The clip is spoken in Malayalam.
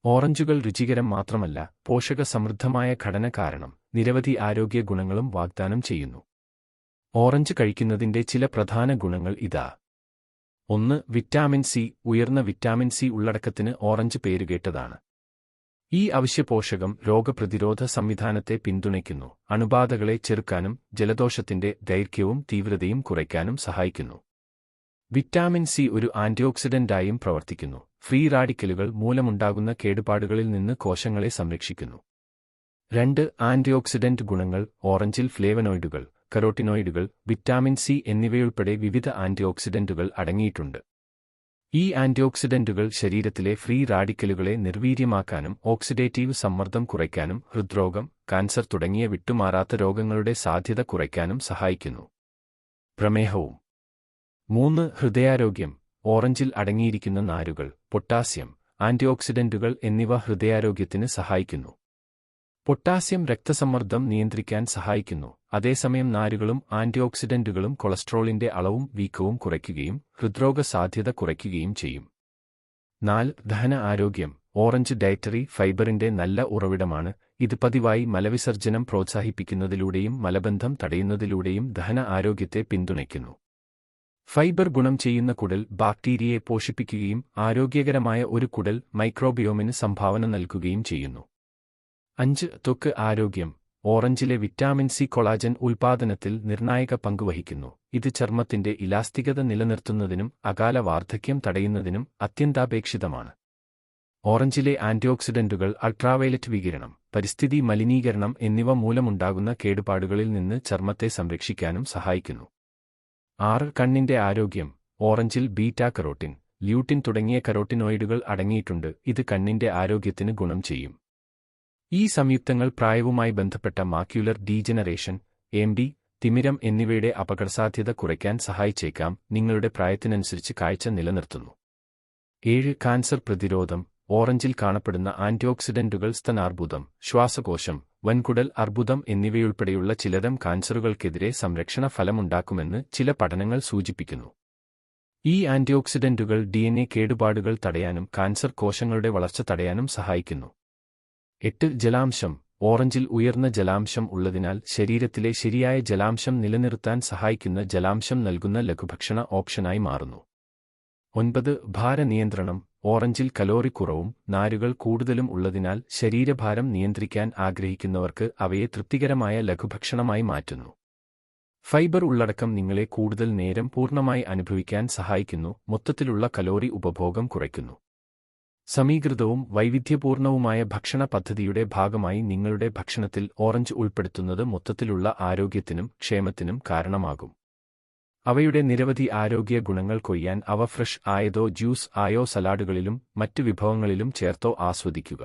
ഓറഞ്ചുകൾ രുചികരം മാത്രമല്ല, പോഷകസമൃദ്ധമായ ഘടന കാരണം നിരവധി ആരോഗ്യ ഗുണങ്ങളും വാഗ്ദാനം ചെയ്യുന്നു. ഓറഞ്ച് കഴിക്കുന്നതിന്റെ ചില പ്രധാന ഗുണങ്ങൾ ഇതാ. 1. Vitamin C. ഉയർന്ന വിറ്റാമിൻ സി ഉള്ളടക്കത്തിന് ഓറഞ്ച് പേരുകേട്ടതാണ്. ഈ അവശ്യപോഷകം രോഗപ്രതിരോധ സംവിധാനത്തെ പിന്തുണയ്ക്കുന്നു, അണുബാധകളെ ചെറുക്കാനും ജലദോഷത്തിന്റെ ദൈർഘ്യവും തീവ്രതയും കുറയ്ക്കാനും സഹായിക്കുന്നു. വിറ്റാമിൻ സി ഒരു ആന്റിഓക്സിഡന്റായും പ്രവർത്തിക്കുന്നു, ഫ്രീ റാഡിക്കലുകൾ മൂലമുണ്ടാകുന്ന കേടുപാടുകളിൽ നിന്ന് കോശങ്ങളെ സംരക്ഷിക്കുന്നു. 2. ആന്റിഓക്സിഡന്റ് ഗുണങ്ങൾ. ഓറഞ്ചിൽ ഫ്ലേവനോയിഡുകൾ, കരോട്ടിനോയിഡുകൾ, വിറ്റാമിൻ സി എന്നിവയുൾപ്പെടെ വിവിധ ആന്റിഓക്സിഡന്റുകൾ അടങ്ങിയിട്ടുണ്ട്. ഈ ആന്റിഓക്സിഡന്റുകൾ ശരീരത്തിലെ ഫ്രീ റാഡിക്കലുകളെ നിർവീര്യമാക്കാനും ഓക്സിഡേറ്റീവ് സമ്മർദ്ദം കുറയ്ക്കാനും ഹൃദ്രോഗം, കാൻസർ തുടങ്ങിയ വിട്ടുമാറാത്ത രോഗങ്ങളുടെ സാധ്യത കുറയ്ക്കാനും സഹായിക്കുന്നു. പ്രമേഹവും. 3. ഹൃദയാരോഗ്യം. ഓറഞ്ചിൽ അടങ്ങിയിരിക്കുന്ന നാരുകൾ, പൊട്ടാസ്യം, ആന്റിഓക്സിഡന്റുകൾ എന്നിവ ഹൃദയാരോഗ്യത്തിന് സഹായിക്കുന്നു. പൊട്ടാസ്യം രക്തസമ്മർദ്ദം നിയന്ത്രിക്കാൻ സഹായിക്കുന്നു, അതേസമയം നാരുകളും ആന്റിഓക്സിഡന്റുകളും കൊളസ്ട്രോളിന്റെ അളവും വീക്കവും കുറയ്ക്കുകയും ഹൃദ്രോഗ സാധ്യത കുറയ്ക്കുകയും ചെയ്യും. 4. ദഹന ആരോഗ്യം. ഓറഞ്ച് ഡയറ്ററി ഫൈബറിന്റെ നല്ല ഉറവിടമാണ്. ഇത് പതിവായി മലവിസർജനം പ്രോത്സാഹിപ്പിക്കുന്നതിലൂടെയും മലബന്ധം തടയുന്നതിലൂടെയും ദഹന ആരോഗ്യത്തെ പിന്തുണയ്ക്കുന്നു. ഫൈബർ ഗുണം ചെയ്യുന്ന കുടൽ ബാക്ടീരിയയെ പോഷിപ്പിക്കുകയും ആരോഗ്യകരമായ ഒരു കുടൽ മൈക്രോബിയോമിന് സംഭാവന നൽകുകയും ചെയ്യുന്നു. 5. ത്വക്ക് ആരോഗ്യം. ഓറഞ്ചിലെ വിറ്റാമിൻ സി കൊളാജൻ ഉൽപാദനത്തിൽ നിർണായക പങ്ക് വഹിക്കുന്നു. ഇത് ചർമ്മത്തിന്റെ ഇലാസ്തികത നിലനിർത്തുന്നതിനും അകാല വാർദ്ധക്യം തടയുന്നതിനും അത്യന്താപേക്ഷിതമാണ്. ഓറഞ്ചിലെ ആന്റിഓക്സിഡന്റുകൾ അൾട്രാവയലറ്റ് വികിരണം, പരിസ്ഥിതി മലിനീകരണം എന്നിവ മൂലമുണ്ടാകുന്ന കേടുപാടുകളിൽ നിന്ന് ചർമ്മത്തെ സംരക്ഷിക്കാനും സഹായിക്കുന്നു. 6. കണ്ണിന്റെ ആരോഗ്യം. ഓറഞ്ചിൽ ബീറ്റാ കരോട്ടിൻ, ല്യൂട്ടിൻ തുടങ്ങിയ കരോട്ടിനോയിഡുകൾ അടങ്ങിയിട്ടുണ്ട്. ഇത് കണ്ണിന്റെ ആരോഗ്യത്തിന് ഗുണം ചെയ്യും. ഈ സംയുക്തങ്ങൾ പ്രായവുമായി ബന്ധപ്പെട്ട മാക്യുലർ ഡീജനറേഷൻ, AMD, തിമിരം എന്നിവയുടെ അപകടസാധ്യത കുറയ്ക്കാൻ സഹായിച്ചേക്കാം. നിങ്ങളുടെ പ്രായത്തിനനുസരിച്ച് കാഴ്ച നിലനിർത്തുന്നു. 7. കാൻസർ പ്രതിരോധം. ഓറഞ്ചിൽ കാണപ്പെടുന്ന ആന്റിഓക്സിഡന്റുകൾ സ്തനാർബുദം, ശ്വാസകോശം, വൻകുടൽ അർബുദം എന്നിവയുൾപ്പെടെയുള്ള ചിലതരം കാൻസറുകൾക്കെതിരെ സംരക്ഷണ ഫലമുണ്ടാക്കുമെന്ന് ചില പഠനങ്ങൾ സൂചിപ്പിക്കുന്നു. ഈ ആന്റിഓക്സിഡന്റുകൾ DNA കേടുപാടുകൾ തടയാനും കാൻസർ കോശങ്ങളുടെ വളർച്ച തടയാനും സഹായിക്കുന്നു. 8. ജലാംശം. ഓറഞ്ചിൽ ഉയർന്ന ജലാംശം ഉള്ളതിനാൽ ശരീരത്തിലെ ശരിയായ ജലാംശം നിലനിർത്താൻ സഹായിക്കുന്ന ജലാംശം നൽകുന്ന ലഘുഭക്ഷണ ഓപ്ഷനായി മാറുന്നു. 9. ഭാരനിയന്ത്രണം. ഓറഞ്ചിൽ കലോറി കുറവും നാരുകൾ കൂടുതലും ഉള്ളതിനാൽ ശരീരഭാരം നിയന്ത്രിക്കാൻ ആഗ്രഹിക്കുന്നവർക്ക് അവയെ തൃപ്തികരമായ ലഘുഭക്ഷണമായി മാറ്റുന്നു. ഫൈബർ ഉള്ളടക്കം നിങ്ങളെ കൂടുതൽ നേരം പൂർണ്ണമായി അനുഭവിക്കാൻ സഹായിക്കുന്നു, മൊത്തത്തിലുള്ള കലോറി ഉപഭോഗം കുറയ്ക്കുന്നു. സമീകൃതവും വൈവിധ്യപൂർണവുമായ ഭക്ഷണ പദ്ധതിയുടെ ഭാഗമായി നിങ്ങളുടെ ഭക്ഷണത്തിൽ ഓറഞ്ച് ഉൾപ്പെടുത്തുന്നത് മൊത്തത്തിലുള്ള ആരോഗ്യത്തിനും ക്ഷേമത്തിനും കാരണമാകും. അവയുടെ നിരവധി ആരോഗ്യ ഗുണങ്ങൾ കൊയ്യാൻ അവ ഫ്രഷ് ആയതോ ജ്യൂസ് ആയോ സലാഡുകളിലും മറ്റ് വിഭവങ്ങളിലും ചേർത്തോ ആസ്വദിക്കുക.